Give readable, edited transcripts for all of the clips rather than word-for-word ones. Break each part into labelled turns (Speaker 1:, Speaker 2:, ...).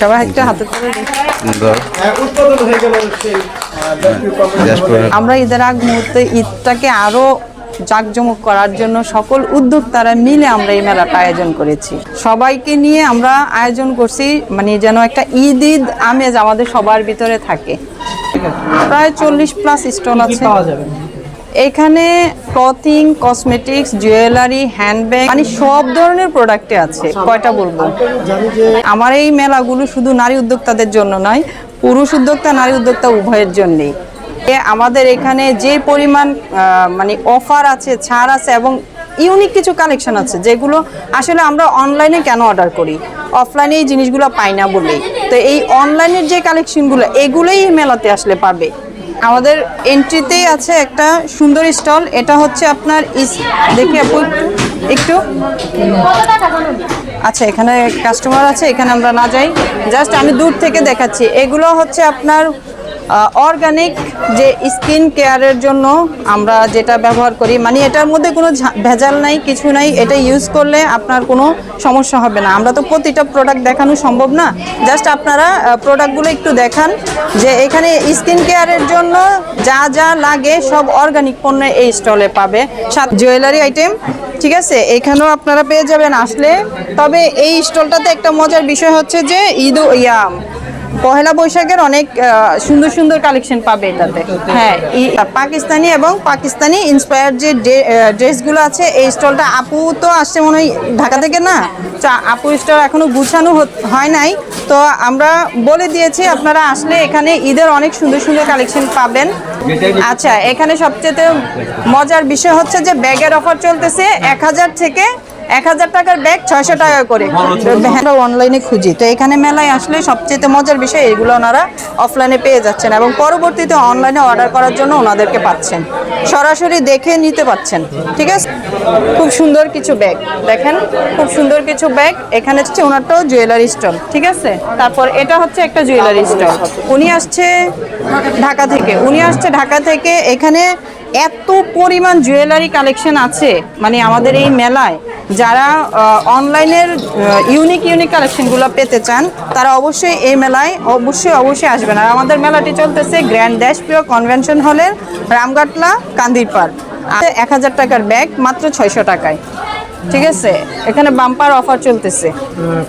Speaker 1: সবাই একটা হাতে আমরা ঈদের আগ মুহূর্তে ঈদটাকে আরো জাঁকজমক করার জন্য সকল উদ্যোক্তারা মিলে আমরা এই মেলাটা আয়োজন করেছি। সবাইকে নিয়ে আমরা আয়োজন করছি, মানে যেন একটা ঈদ আমেজ আমাদের সবার ভিতরে থাকে। প্রায় 40+ স্টল আছে এখানে। ক্লথিং, কসমেটিক্স, জুয়েলারি, হ্যান্ডব্যাগ, মানে সব ধরনের প্রোডাক্টে আছে। কয়টা বলবো, আমার এই মেলাগুলো শুধু নারী উদ্যোক্তাদের জন্য নয়, পুরুষ উদ্যোক্তা নারী উদ্যোক্তা উভয়ের জন্যই। আমাদের এখানে যে পরিমাণ মানে অফার আছে, ছাড় আছে এবং ইউনিক কিছু কালেকশন আছে যেগুলো আসলে আমরা অনলাইনে কেন অর্ডার করি, অফলাইনে এই জিনিসগুলো পাই না বলেই। তো এই অনলাইনের যে কালেকশনগুলো এগুলোই মেলাতে আসলে পাবে। আমাদের এন্ট্রিতেই আছে একটা সুন্দর স্টল, এটা হচ্ছে আপনার দেখি আপু একটু আচ্ছা, এখানে কাস্টমার আছে, এখানে আমরা না যাই, জাস্ট আমি দূর থেকে দেখাচ্ছি। এগুলো হচ্ছে আপনার অর্গানিক যে স্কিন কেয়ারের জন্য আমরা যেটা ব্যবহার করি, মানে এটার মধ্যে কোনো ভেজাল নাই, কিছু নাই। এটা ইউজ করলে আপনার কোনো সমস্যা হবে না। আমরা তো প্রতিটা প্রোডাক্ট দেখানো সম্ভব না, জাস্ট আপনারা প্রোডাক্টগুলো একটু দেখান যে এখানে স্কিন কেয়ারের জন্য যা যা লাগে সব অর্গানিক পণ্য এই স্টলে পাবে। সাথে জুয়েলারি আইটেম, ঠিক আছে, এখানেও আপনারা পেয়ে যাবেন আসলে। তবে এই স্টলটাতে একটা মজার বিষয় হচ্ছে যে পহেলা বৈশাখের অনেক সুন্দর সুন্দর কালেকশন পাবে এটাতে। হ্যাঁ, পাকিস্তানি এবং পাকিস্তানি ইন্সপায়ার্ড যে ড্রেসগুলো আছে, এই স্টলটা আপু তো আসছে মনে হয় ঢাকা থেকে, না আপু স্টল এখনো গুছানো হয় নাই, তো আমরা বলে দিয়েছি আপনারা আসলে এখানে ঈদের অনেক সুন্দর সুন্দর কালেকশন পাবেন। আচ্ছা, এখানে সবচেয়ে মজার বিষয় হচ্ছে যে ব্যাগের অফার চলতেছে 1000 থেকে 1000 টাকার ব্যাগ 600 টাকা করে। আমরা অনলাইনে খুঁজি, তো এখানে মেলায় আসলে সবচেয়ে মজার বিষয় এগুলো ওনারা অফলাইনে পেয়ে যাচ্ছেন এবং পরবর্তীতে অনলাইনে অর্ডার করার জন্য ওনাদেরকে পাচ্ছেন, সরাসরি দেখে নিতে পাচ্ছেন। ঠিক আছে, খুব সুন্দর কিছু ব্যাগ দেখেন, খুব সুন্দর কিছু ব্যাগ। এখানে হচ্ছে ওনারটাও জুয়েলারি স্টল, ঠিক আছে। তারপর এটা হচ্ছে একটা জুয়েলারি স্টল, উনি আসছে ঢাকা থেকে। এখানে এত পরিমাণ জুয়েলারি কালেকশন আছে, মানে আমাদের এই মেলায় যারা অনলাইনের ইউনিক কালেকশনগুলো পেতে চান তারা অবশ্যই এই মেলায় অবশ্যই আসবেন। আর আমাদের মেলাটি চলতেছে গ্র্যান্ড দেশপ্রিয় কনভেনশন হলের রামঘাটলা কান্দিরপাড়। 1000 টাকার ব্যাগ মাত্র 600 টাকায়, ঠিক আছে। এখানে বাম্পার অফার চলতেছে।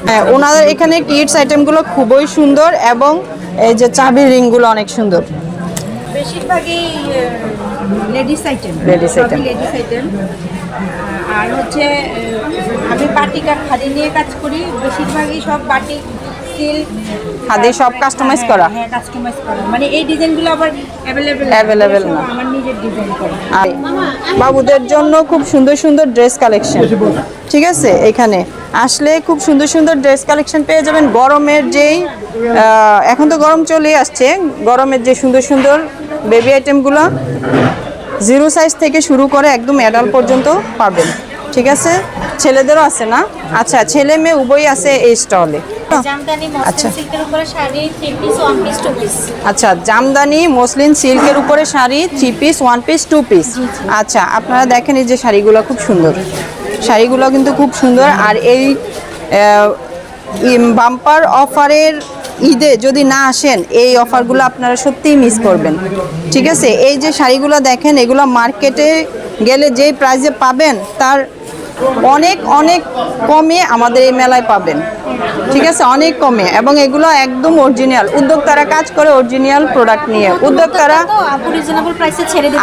Speaker 1: হ্যাঁ, ওনাদের এখানে কিডস আইটেমগুলো খুবই সুন্দর এবং এই যে চাবির রিংগুলো অনেক সুন্দর।
Speaker 2: বেশিরভাগই লেডিস আইটেম। আর হচ্ছে আমি বাটিক আর খাদি নিয়ে কাজ করি, বেশিরভাগই সব বাটিক, সিল্ক,
Speaker 1: খাদি সব কাস্টমাইজ করা।
Speaker 2: হ্যাঁ, কাস্টমাইজ করা, মানে এই ডিজাইনগুলো আবার
Speaker 1: অ্যাভেলেবেল না,
Speaker 2: আমার নিজের ডিজাইন করা।
Speaker 1: আর বাবুদের জন্য খুব সুন্দর সুন্দর ড্রেস কালেকশন, ঠিক আছে। এখানে আসলে খুব সুন্দর সুন্দর ড্রেস কালেকশন পেয়ে যাবেন। গরমের যেই এখন তো গরম চলে আসছে, গরমের যে সুন্দর সুন্দর বেবি আইটেমগুলো 0 সাইজ থেকে শুরু করে একদম অ্যাডাল্ট পর্যন্ত পাবেন, ঠিক আছে। ছেলেদেরও আছে না? আচ্ছা, ছেলে মেয়ে উভয়ই আছে এই স্টলে। আচ্ছা, জামদানি মসলিন সিল্কের উপরে শাড়ি 3 পিস 1 পিস 2 পিস। আচ্ছা, আপনারা দেখেন এই যে শাড়িগুলো খুব সুন্দর, শাড়িগুলো কিন্তু খুব সুন্দর। আর এই বাম্পার অফারের ঈদে যদি না আসেন এই অফারগুলো আপনারা সত্যিই মিস করবেন, ঠিক আছে। এই যে শাড়িগুলো দেখেন, এগুলো মার্কেটে গেলে যেই প্রাইসে পাবেন তার অনেক কমে আমাদের এই মেলায় পাবেন, ঠিক আছে, অনেক কমে। এবং এগুলো একদম অরিজিনাল, উদ্যোক্তারা কাজ করে অরিজিনাল প্রোডাক্ট নিয়ে। উদ্যোক্তারা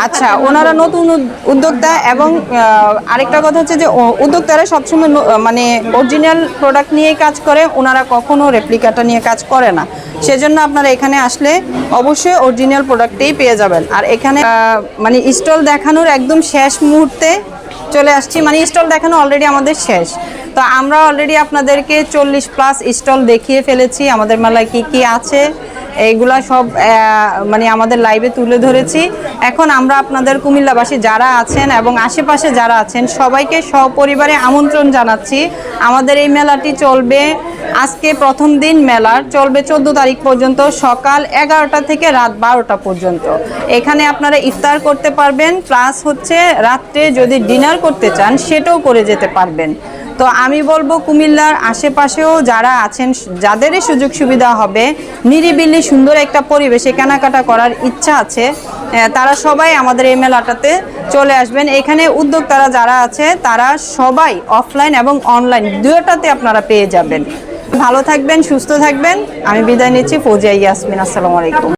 Speaker 1: আচ্ছা, ওনারা নতুন উদ্যোক্তা এবং আরেকটা কথা হচ্ছে যে উদ্যোক্তারা সবসময় মানে অরিজিনাল প্রোডাক্ট নিয়েই কাজ করে, ওনারা কখনো রেপ্লিকাটা নিয়ে কাজ করে না। সেজন্য আপনারা এখানে আসলে অবশ্যই অরিজিনাল প্রোডাক্টই পেয়ে যাবেন। আর এখানে মানে স্টল দেখানোর একদম শেষ মুহূর্তে চলে আসছি, মানে স্টল দেখানো অলরেডি আমাদের শেষ। তো আমরা অলরেডি আপনাদেরকে 40+ স্টল দেখিয়ে ফেলেছি। আমাদের মেলায় কি আছে এইগুলা সব মানে আমাদের লাইভে তুলে ধরেছি। এখন আমরা আপনাদের কুমিল্লাবাসী যারা আছেন এবং আশেপাশে যারা আছেন সবাইকে সপরিবারে আমন্ত্রণ জানাচ্ছি। আমাদের এই মেলাটি চলবে আজকে প্রথম দিন মেলার, চলবে 14 তারিখ পর্যন্ত, সকাল 11টা থেকে রাত 12টা পর্যন্ত। এখানে আপনারা ইফতার করতে পারবেন, প্লাস হচ্ছে রাত্রে যদি ডিনার করতে চান সেটাও করে যেতে পারবেন। তো আমি বলবো কুমিল্লার আশেপাশেও যারা আছেন, যাদেরই সুযোগ সুবিধা হবে, নিরিবিলি সুন্দর একটা পরিবেশে কেনাকাটা করার ইচ্ছা আছে, তারা সবাই আমাদের এই মেলাটাতে চলে আসবেন। এখানে উদ্যোক্তারা যারা আছে তারা সবাই অফলাইন এবং অনলাইন দুটোটাতে আপনারা পেয়ে যাবেন। ভালো থাকবেন, সুস্থ থাকবেন। আমি বিদায় নিচ্ছি, ফৌজিয়া ইয়াসমিন। আসসালামু আলাইকুম।